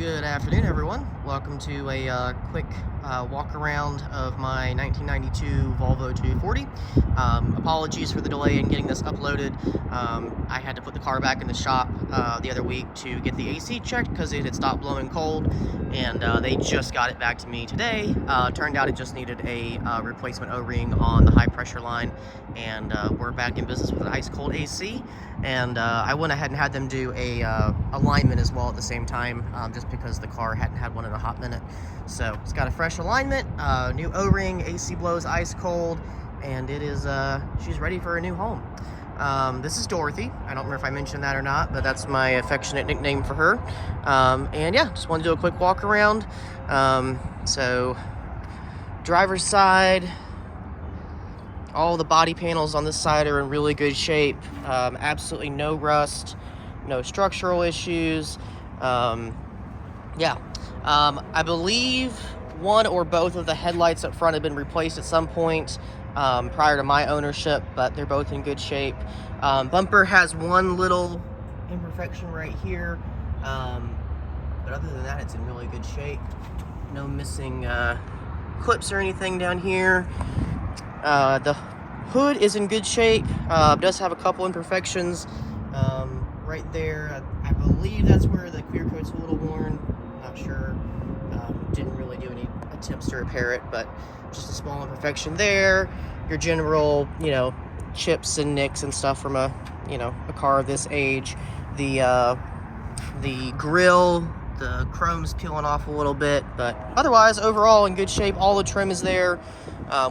Good afternoon, everyone. Welcome to a quick walk around of my 1992 Volvo 240. Apologies for the delay in getting this uploaded. I had to put the car back in the shop the other week to get the AC checked because it had stopped blowing cold, and they just got it back to me today. Turned out it just needed a replacement O-ring on the high pressure line, and we're back in business with an ice cold AC. And I went ahead and had them do a alignment as well at the same time, just because the car hadn't had one in a hot minute. So it's got a fresh alignment, new O-ring, AC blows ice cold, and it is she's ready for a new home. This is Dorothy. I don't remember if I mentioned that or not, but that's my affectionate nickname for her. And yeah, just wanted to do a quick walk around. So driver's side, all the body panels on this side are in really good shape. Absolutely no rust, no structural issues. I believe one or both of the headlights up front have been replaced at some point prior to my ownership, but they're both in good shape. Bumper has one little imperfection right here, but other than that, it's in really good shape. No missing clips or anything down here. The hood is in good shape. Does have a couple imperfections right there. I believe that's where the clear coat's a little worn. Not sure. Didn't really do any attempts to repair it, but just a small imperfection there. Your general, chips and nicks and stuff from a car of this age. The grill, the chrome's peeling off a little bit, but otherwise, overall in good shape. All the trim is there,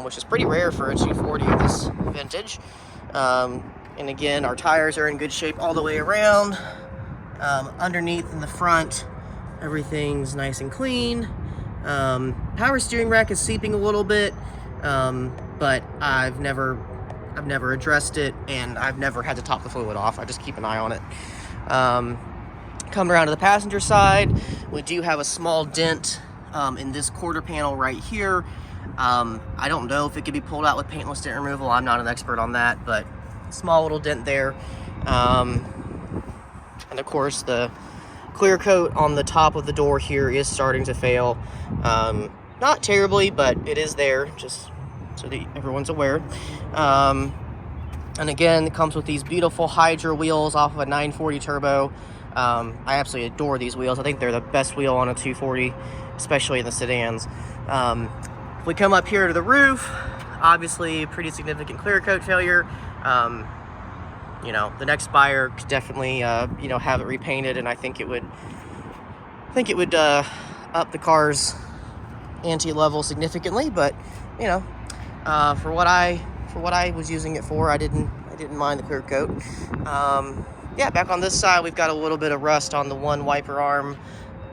which is pretty rare for a 240 of this vintage. And again, our tires are in good shape all the way around. Underneath in the front, everything's nice and clean. Power steering rack is seeping a little bit, but I've never addressed it, and I've never had to top the fluid off. I just keep an eye on it. Coming around to the passenger side, we do have a small dent in this quarter panel right here. I don't know if it could be pulled out with paintless dent removal. I'm not an expert on that, but small little dent there. And of course, the clear coat on the top of the door here is starting to fail. Not terribly, but it is there, just so that everyone's aware. And again, it comes with these beautiful Hydra wheels off of a 940 turbo. I absolutely adore these wheels. I think they're the best wheel on a 240, especially in the sedans. If we come up here to the roof, obviously pretty significant clear coat failure. The next buyer could definitely have it repainted, and I think it would up the car's ante level significantly. But for what I was using it for, I didn't mind the clear coat. Back on this side, we've got a little bit of rust on the one wiper arm.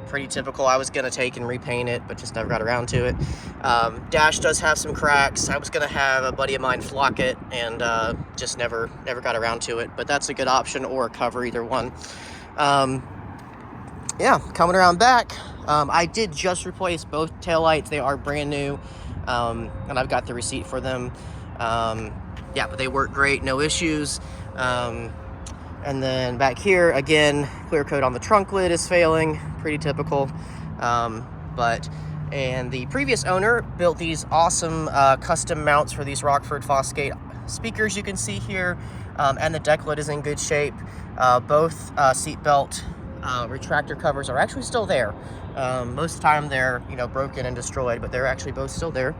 Pretty typical. I was gonna take and repaint it, but just never got around to it. Dash does have some cracks. I was gonna have a buddy of mine flock it, and just never got around to it. But that's a good option, or a cover, either one. Coming around back, I did just replace both taillights. They are brand new, and I've got the receipt for them. But they work great, no issues. And then back here, again, clear coat on the trunk lid is failing, pretty typical. And the previous owner built these awesome custom mounts for these Rockford Fosgate speakers you can see here, and the deck lid is in good shape. Both seatbelt retractor covers are actually still there. Most of the time they're broken and destroyed, but they're actually both still there.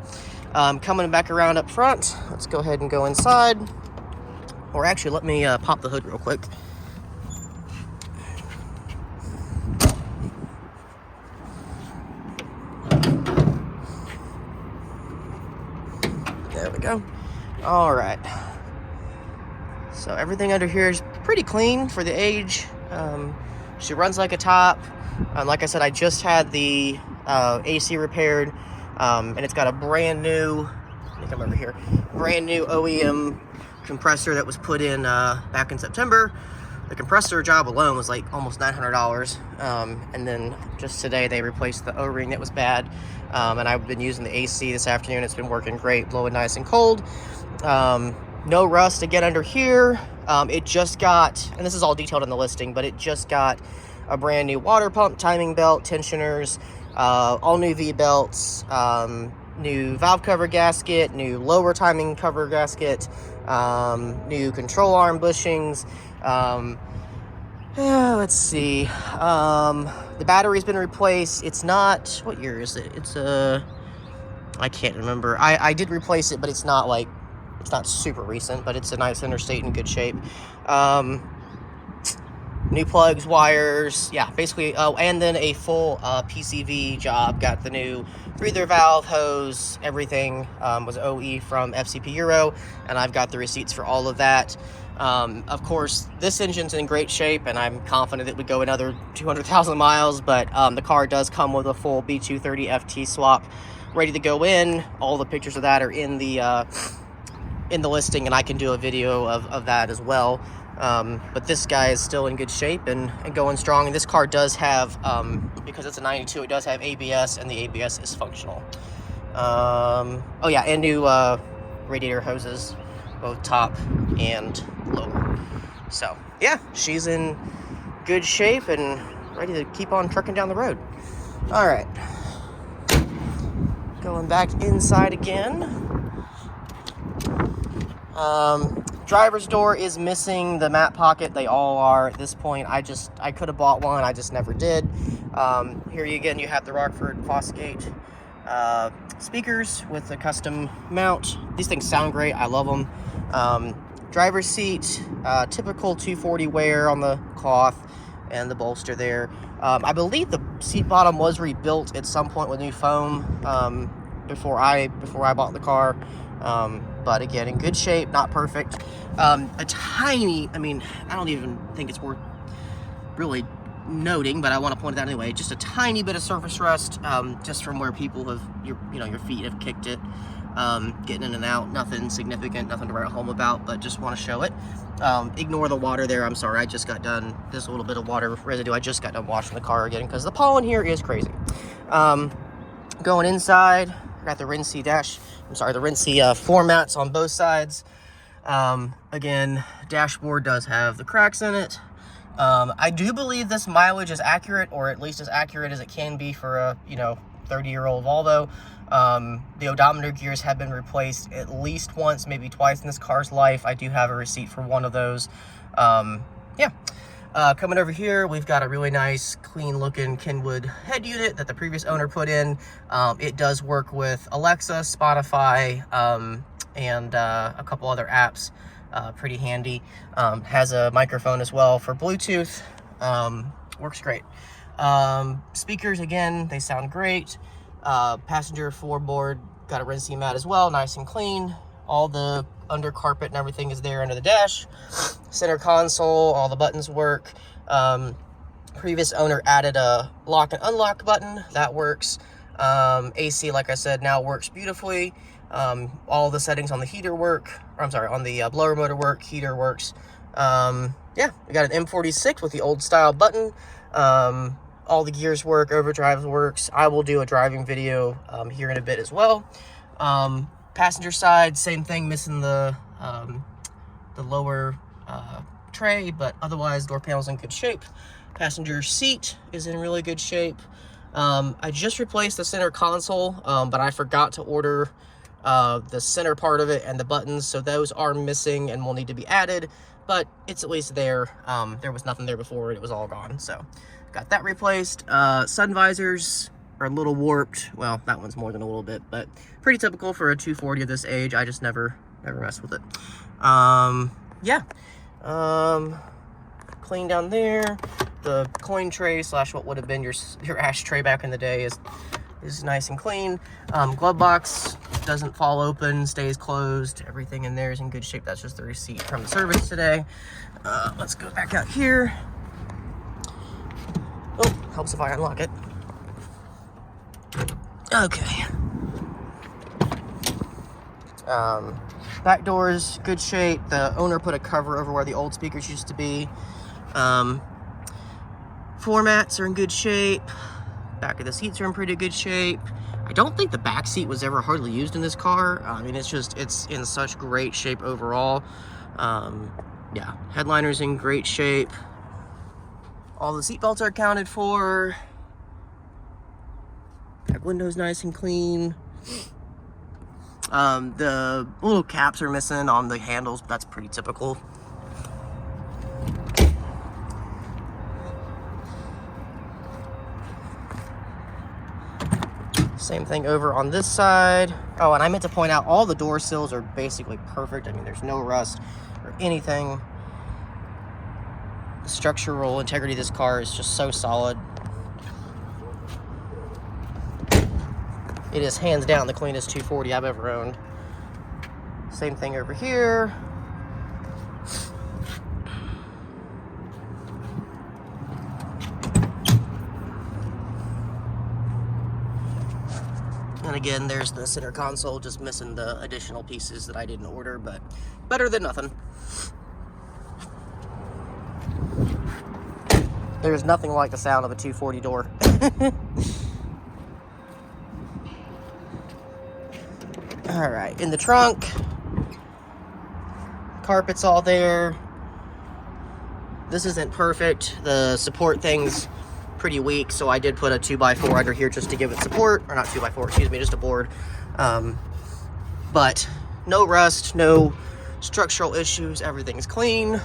Coming back around up front, let's go ahead and go inside. Or actually, let me pop the hood real quick. There we go. All right. So everything under here is pretty clean for the age. She runs like a top. Like I said, I just had the AC repaired, and it's got a brand new, I think I'm over here, brand new OEM compressor that was put in back in September. The compressor job alone was like almost $900, and then just today they replaced the O-ring that was bad, and I've been using the AC this afternoon. It's been working great, blowing nice and cold. No rust again under here. It just got, and this is all detailed in the listing, but it just got a brand new water pump, timing belt, tensioners, all new V-belts, new valve cover gasket, new lower timing cover gasket, new control arm bushings. Let's see. The battery's been replaced. It's not, what year is it? It's I can't remember. I did replace it, but it's not like, it's not super recent, but it's a nice Interstate in good shape. New plugs, wires, yeah, basically. Oh, and then a full PCV job. Got the new breather valve, hose, everything was OE from FCP Euro, and I've got the receipts for all of that. Of course, this engine's in great shape, and I'm confident it would go another 200,000 miles, but the car does come with a full B230 FT swap ready to go in. All the pictures of that are in the listing, and I can do a video of that as well. But this guy is still in good shape and going strong. And this car does have, because it's a 92, it does have ABS, and the ABS is functional. Oh yeah, and new radiator hoses, both top and lower. So yeah, she's in good shape and ready to keep on trucking down the road. All right, going back inside again. Driver's door is missing the mat pocket. They all are at this point. I could have bought one, I just never did. Here again, you have the Rockford Fosgate speakers with a custom mount. These things sound great, I love them. Driver's seat, typical 240 wear on the cloth and the bolster there. I believe the seat bottom was rebuilt at some point with new foam before I bought the car. But again, in good shape, not perfect. A tiny, I mean, I don't even think it's worth really noting, but I want to point it out anyway. Just a tiny bit of surface rust, just from where people have, your feet have kicked it, getting in and out. Nothing significant, nothing to write home about, but just want to show it. Ignore the water there. I'm sorry, I just got done. There's a little bit of water residue. I just got done washing the car again because the pollen here is crazy. Going inside, got the Rinsey the Rinsey floor mats on both sides. Again, dashboard does have the cracks in it. I do believe this mileage is accurate, or at least as accurate as it can be for a 30-year-old Volvo. The odometer gears have been replaced at least once, maybe twice in this car's life. I do have a receipt for one of those. Yeah. Coming over here, we've got a really nice, clean-looking Kenwood head unit that the previous owner put in. It does work with Alexa, Spotify, and a couple other apps. Pretty handy. Has a microphone as well for Bluetooth. Works great. Speakers, again, they sound great. Passenger floorboard, got a Rinsey mat as well, nice and clean. All the under carpet and everything is there under the dash. Center console, all the buttons work. Previous owner added a lock and unlock button. That works. AC, like I said, now works beautifully. All the settings on the heater work. On the blower motor work. Heater works. Yeah, we got an M46 with the old style button. All the gears work. Overdrive works. I will do a driving video here in a bit as well. Passenger side, same thing, missing the lower tray, but otherwise door panel's in good shape. Passenger seat is in really good shape. I just replaced the center console, but I forgot to order the center part of it and the buttons, so those are missing and will need to be added, but it's at least there. There was nothing there before, it was all gone, so got that replaced. Sun visors are a little warped. Well, that one's more than a little bit, but pretty typical for a 240 of this age. I just never mess with it. Yeah. Clean down there. The coin tray / what would have been your ashtray back in the day is nice and clean. Glove box doesn't fall open, stays closed. Everything in there is in good shape. That's just the receipt from the service today. Let's go back out here. Oh, helps if I unlock it. Okay. Back door's good shape. The owner put a cover over where the old speakers used to be. Floor mats are in good shape. Back of the seats are in pretty good shape. I don't think the back seat was ever hardly used in this car. I mean, it's in such great shape overall. Yeah, headliner's in great shape. All the seat belts are accounted for. Back window's nice and clean. The little caps are missing on the handles, but that's pretty typical. Same thing over on this side. Oh, and I meant to point out, all the door sills are basically perfect. I mean, there's no rust or anything. The structural integrity of this car is just so solid. It is hands down the cleanest 240 I've ever owned. Same thing over here. And again, there's the center console, just missing the additional pieces that I didn't order, but better than nothing. There's nothing like the sound of a 240 door. All right, in the trunk, carpet's all there. This isn't perfect. The support thing's pretty weak, so I did put a 2x4 under here just to give it support, or not 2x4, excuse me, just a board. But no rust, no structural issues, everything's clean.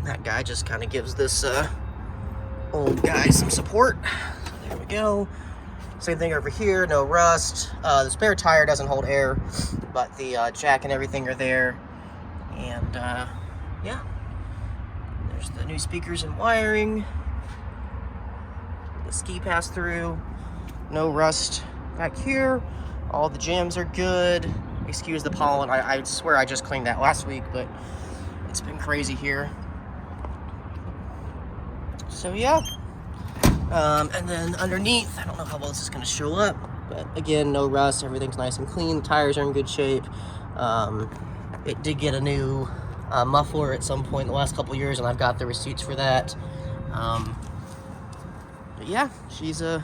That guy just kind of gives this old guy some support. So there we go. Same thing over here, no rust. The spare tire doesn't hold air, but the jack and everything are there. And yeah, there's the new speakers and wiring. The ski pass through, no rust back here. All the jams are good. Excuse the pollen. I swear I just cleaned that last week, but it's been crazy here. So yeah. And then underneath, I don't know how well this is going to show up, but again, no rust, everything's nice and clean, the tires are in good shape. It did get a new muffler at some point in the last couple years, and I've got the receipts for that. But yeah, she's a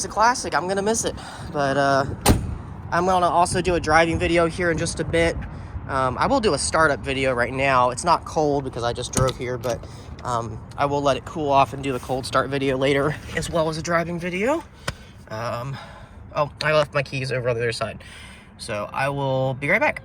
classic. I'm going to miss it, but I'm going to also do a driving video here in just a bit. I will do a startup video right now. It's not cold because I just drove here, but I will let it cool off and do a cold start video later, as well as a driving video. Oh, I left my keys over on the other side. So I will be right back.